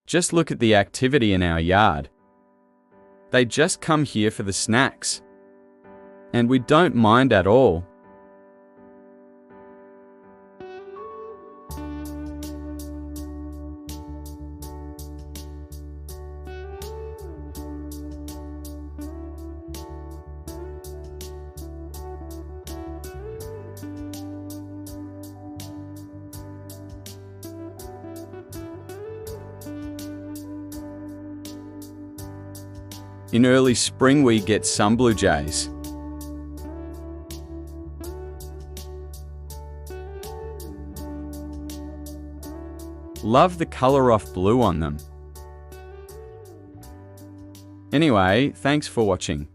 Just look at the activity in our yard. They just come here for the snacks. And we don't mind at all. In early spring we get some blue jays. Love the color off blue on them. Anyway, thanks for watching.